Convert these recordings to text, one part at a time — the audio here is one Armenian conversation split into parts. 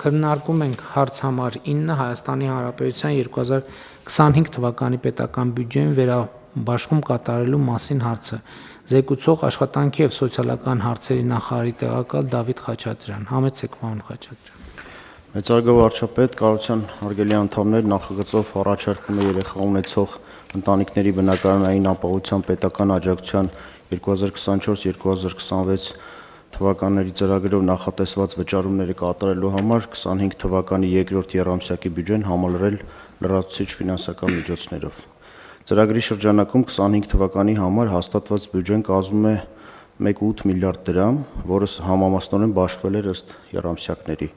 Քննարկում ենք հարց համար 9 Հայաստանի Հանրապետության 2025 թվականի պետական բյուջեին վերաբաշխում կատարելու մասին հարցը։ Զեկուցող աշխատանքի և սոցիալական հարցերի նախարարի տեղակալ Դավիթ Խաչատրյան։ Համեցեք, պարոն Խաչատրյան։ Մեծարգո վարչապետ, կառավարության հարգելի անդամներ, նախագծով առաջարկվում է երեխա ունեցող ընտանիքների բնակարանային ապահովության պետական աջակցության 2024-2026 թվականների ծրագրով նախատեսված վճարումները կատարելու համար 25 թվականի երկրորդ եռամսյակի բյուջեն համալրել լրացուցիչ ֆինանսական միջոցներով։ Ծրագրի շրջանակում 25 թվականի համար հաստատված բյուջեն կազմում է 1.8 միլիարդ դրամ, որը համամասնորեն բաշխվել էր ըստ եռամսյակների։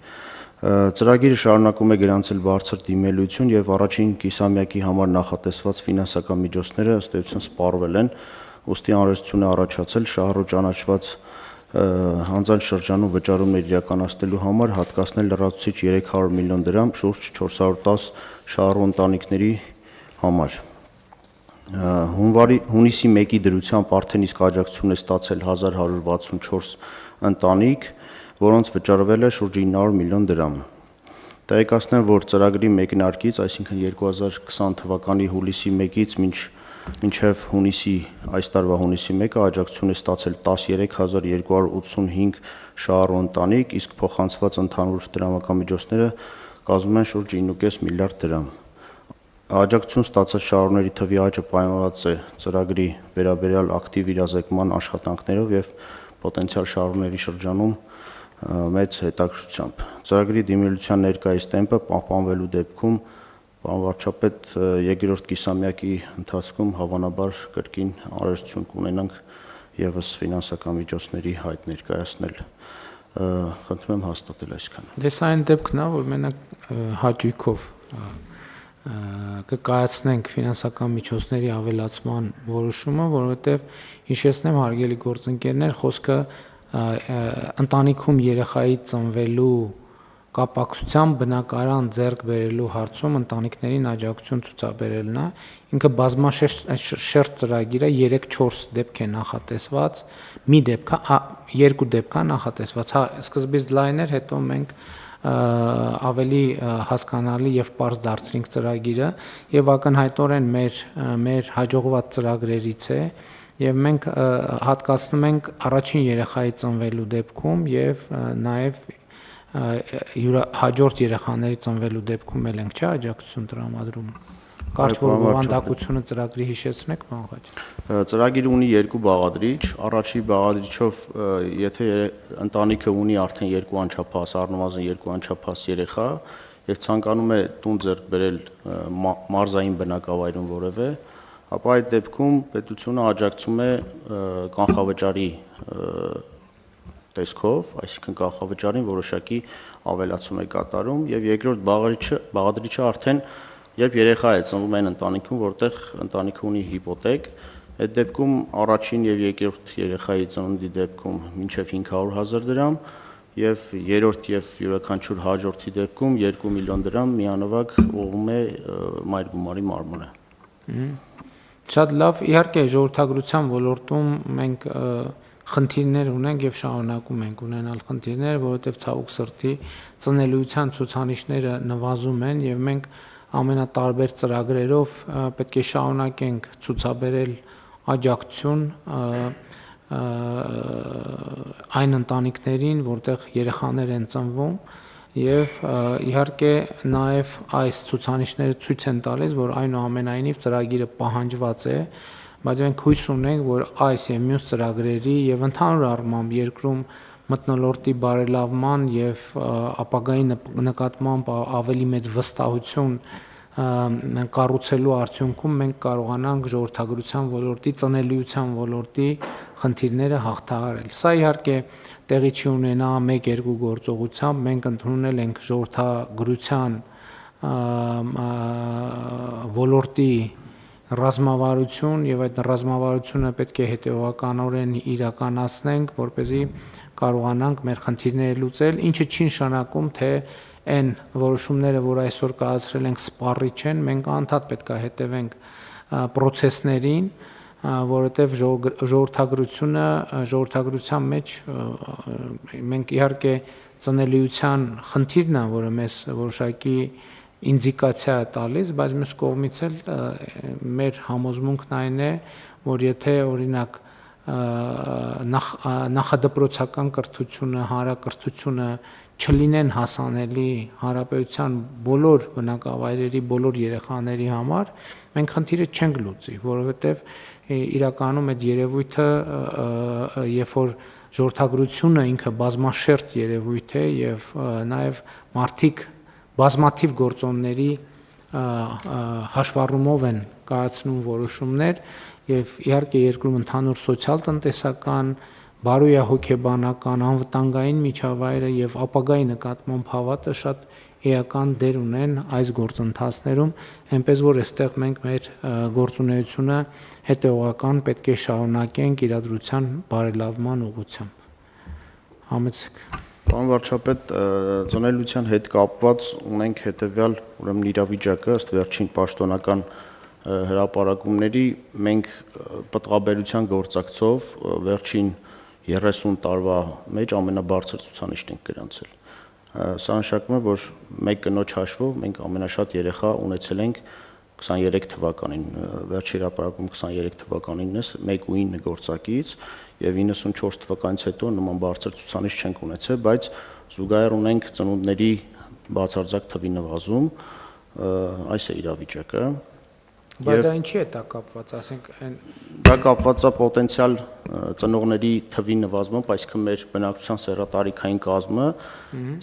Ծրագիրը շարունակում է գրանցել բարձր դիմելություն եւ առաջին կիսամյակի համար նախատեսված ֆինանսական միջոցները ըստ էության սպառվել են, ուստի անհրաժեշտություն է առաջացել շահառու ճանաչված հանձնաժ շրջանում վճարումներ իրականացնելու համար հատկացնել լրացուցիչ 300 միլիոն դրամ շուրջ 410 շահառու ընտանիքների համար։ Հունիսի 1-ի դրությամբ արդեն իսկ աջակցություն է ստացել 1164 ընտանիք, որոնց վճարվել է շուրջ 900 միլիոն դրամ։ Տեղեկացնեմ, որ ծրագրի մեկնարկից, այսինքն 2020 թվականի հուլիսի 1-ից մինչև այս տարվա հունիսի 1-ը աջակցություն է ստացել 13285 շահառու ընտանիք, իսկ փոխանցված ընդհանուր դրամական միջոցները կազմում են շուրջ 9.5 միլիարդ դրամ։ Աջակցություն ստացած շահառուների թվի աճը պայմանավորված է ծրագրի վերաբերյալ ակտիվ իրազեկման աշխատանքներով եւ պոտենցիալ շահառուների շրջանում մեծ հետաքրքրությամբ։ Ծրագրի դիմելության ներկայիս տեմպը պահպանվելու դեպքում, պարոն վարչապետ, երկրորդ կիսամյակի ընթացքում հավանաբար կրկին անհրաժեշտություն կունենանք եւս ֆինանսական միջոցների հայտ ներկայացնել։ Խնդրում եմ հաստատել այսքանը։ Դες այն դեպքն է, որ մենակ հաճույքով կկայացնենք ֆինանսական միջոցների ավելացման որոշումը, որովհետև հիշեցնեմ հարգելի գործընկերներ, խոսքը ընտանիքում երեխայի ծնվելու կապակցությամբ բնակարան ձեռք բերելու հարցում ընտանիքներին աջակցություն ցուցաբերելն է։ Ինքը բազմաշերտ ծրագիր է, 3-4 դեպք է նախատեսված, մի դեպք է, երկու դեպք է նախատեսված։ Հա, սկզբից լայն էր, հետո մենք ավելի հասկանալի եւ պարզ դարձրինք ծրագիրը եւ ակնհայտորեն մեր հաջողված ծրագրերից է եւ մենք հատկացնում ենք առաջին երեխայի ծնվելու դեպքում եւ նաեւ հաջորդ երեխաների ծնվելու դեպքում էլ ենք աջակցություն տրամադրում։ Կարճ բովանդակությունը ծրագրի հիշեցնեք, պարոն Խաչատրյան։ Ծրագիրը ունի երկու բաղադրիչ, առաջի բաղադրիչով եթե ընտանիքը ունի արդեն երկու անչափահաս, առնվազն երկու անչափահաս երեխա եւ ցանկանում է տուն ձեռք բերել մարզային բնակավայրում որևէ, ապա այդ դեպքում պետությունը աջակցում է կանխավճարի տեսքով, այսինքն կանխավճարին որոշակի ավելացում է կատարում եւ երկրորդ բաղադրիչը արդեն երբ երեխա է ծնվում այն ընտանիքում, որտեղ ընտանիքը ունի հիպոթեկ, այդ դեպքում առաջին եւ երկրորդ երեխայի ծնունդի դեպքում մինչեւ 500,000 դրամ եւ երրորդ եւ յուրաքանչյուր հաջորդի դեպքում 2 միլիոն դրամ միանվագ ուղղում է մայր գումարի մարմինը։ Շատ լավ, իհարկե ժողովրդագրության ոլորտում մենք խնդիրներ ունենք եւ շարունակում ենք ունենալ խնդիրներ, որովհետեւ ցավոք սրտի ծնելիության ցուցանիշները նվազում են եւ մենք ամենատարբեր ծրագրերով պետք է շարունակենք ցուցաբերել աջակցություն այն ընտանիքներին, որտեղ երեխաներ են ծնվում եւ իհարկե նաեւ այս ցուցանիշները ցույց են տալիս, որ այնուամենայնիվ ծրագիրը պահանջված է, բայց մենք հույս ունենք, որ այս եւ մյուս ծրագրերի եւ ընդհանուր առմամբ երկրում մթնոլորտի բարելավման եւ ապագայի նկատմամբ ավելի մեծ վստահություն կառուցելու արդյունքում մենք կարողանանք ժողովրդագրության ոլորտի, ծնելիության ոլորտի խնդիրները հաղթահարել։ Սա իհարկե տեղի չի ունենա 1-2 գործողությամբ, մենք ընդունել ենք ժողովրդագրության ոլորտի ռազմավարություն եւ այդ ռազմավարությունը պետք է հետեւականորեն իրականացնենք, որպեսզի կարողանանք մեր խնդիրները լուծել, ինչը չի նշանակում, թե այն որոշումները, որ այսօր կայացրել ենք, սպառիչ են, մենք անդադ պետք է հետևենք process-ներին, որովհետեւ ժողովրդագրության մեջ մենք իհարկե ծնելիության խնդիրն է, որը մեզ որոշակի ինդիկացիա է տալիս, բայց մյուս կողմից էլ մեր համոզմունքն այն է, որ եթե օրինակ նախադպրոցական կրթությունը, հանրակրթությունը չլինեն հասանելի հանրապետության բոլոր բնակավայրերի բոլոր երեխաների համար, մենք խնդիրը չենք լուծի, որովհետև իրականում այդ երևույթը, երբ որ ժողովրդագրությունը ինքը բազմաշերտ երևույթ է եւ նաեւ մարդիկ բազմաթիվ գործոնների հաշվառումով են կայացնում որոշումներ եւ իհարկե երկրում ընդհանուր սոցիալ-տնտեսական, բարոյահոգեբանական, անվտանգային միջավայրը եւ ապագայի նկատմամբ հավատը շատ էական դեր ունեն այս գործընթացներում, այնպես որ այստեղ մենք մեր գործունեությունը հետեւողական պետք է շարունակենք իրադրության բարելավման ուղղությամբ։ Համեցեք։ Պարոն վարչապետ, ծնելիության հետ կապված ունենք հետևյալ ուրեմն իրավիճակը ըստ վերջին պաշտոնական հրապարակումների մենք պտղաբերության գործակցով վերջին 30 տարվա մեջ ամենաբարձր ցուցանիշն ենք գրանցել։ Սա նշանակում է, որ մեկ կնոջ հաշվով մենք ամենաշատ երեխա ունեցել ենք 23 թվականին, վերջի հրապարակում 23 թվականին է 1.9 գործակից եւ 94 թվականից հետո նման բարձր ցուցանիշ չենք ունեցել, բայց զուգահեռ ունենք ծնունդների բացարձակ թվի նվազում, այս է իրավիճակը։ Բայց դա ինչի է դա կապված, ասենք այն դա կապված է պոտենցիալ ծնողների թվի նվազմամբ, այսինքն մեր բնակչության սեռատարիքային կազմը,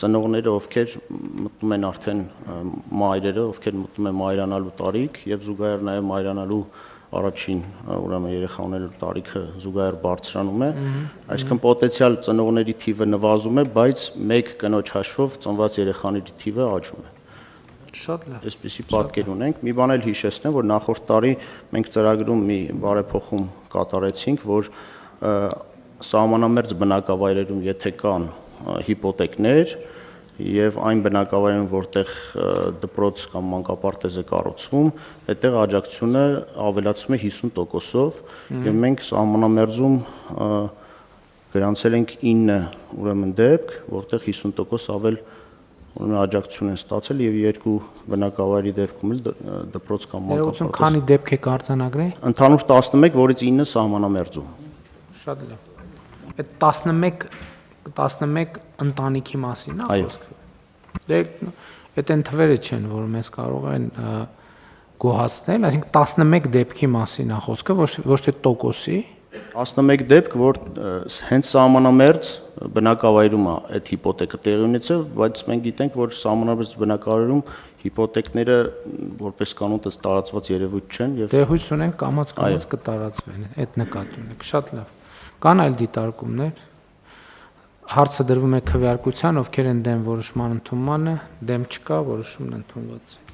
ծնողները, ովքեր մտնում են արդեն մայրերը, ովքեր մտնում են մայրանալու տարիք եւ զուգահեռ նաեւ մայրանալու առաջին ուրեմն երեխա ունելու տարիքը զուգահեռ բարձրանում է, այսինքն պոտենցիալ ծնողների թիվը նվազում է, բայց մեկ կնոջ հաշվով ծնված երեխաների թիվը աճում է։ Շատ լավ։ Այսպիսի պատկեր ունենք։ Մի բան էլ հիշեցնեմ, որ նախորդ տարի մենք ծրագրում մի բարեփոխում կատարեցինք, որ սահմանամերձ բնակավայրերում եթե կան հիպոթեկներ եւ այն բնակավայրերում, որտեղ դպրոց կամ մանկապարտեզ է կառուցվում, այդտեղ աջակցությունը ավելացում է 50%-ով եւ մենք սահմանամերձում գրանցել ենք 9 ուրեմն դեպք, որտեղ 50% ավել ուրեմն աջակցություն են ստացել եւ երկու բնակավայրի դեպքում էլ դպրոց կամ մանկապարտեզ։ Քանի դեպք է արձանագրել։ Ընդհանուր 11, որից 9 սահմանամերձում։ Շատ լավ։ Այդ 11 ընտանիքի մասին է խոսքը։ Դե այդ են թվերը չեն, որ մեզ կարող են գոհացնել, այսինքն 11 դեպքի մասին է խոսքը, ոչ թե տոկոսի։ 11 դեպք, որ հենց սահմանամերձ բնակավայրում է այդ հիպոթեկը տեղի ունեցել, բայց մենք գիտենք, որ սահմանամերձ բնակավայրում հիպոթեկները որպես կանոն տարածված երևույթ չեն եւ դե հույս ունենք կամաց կտարածվեն, այդ նկատի ունենք։ Շատ լավ։ Կան այլ դիտարկումներ։ Հարցը դրվում է քվեարկության, ովքեր են դեմ որոշման ընդունմանը, դեմ չկա, որոշումն ընդունված է։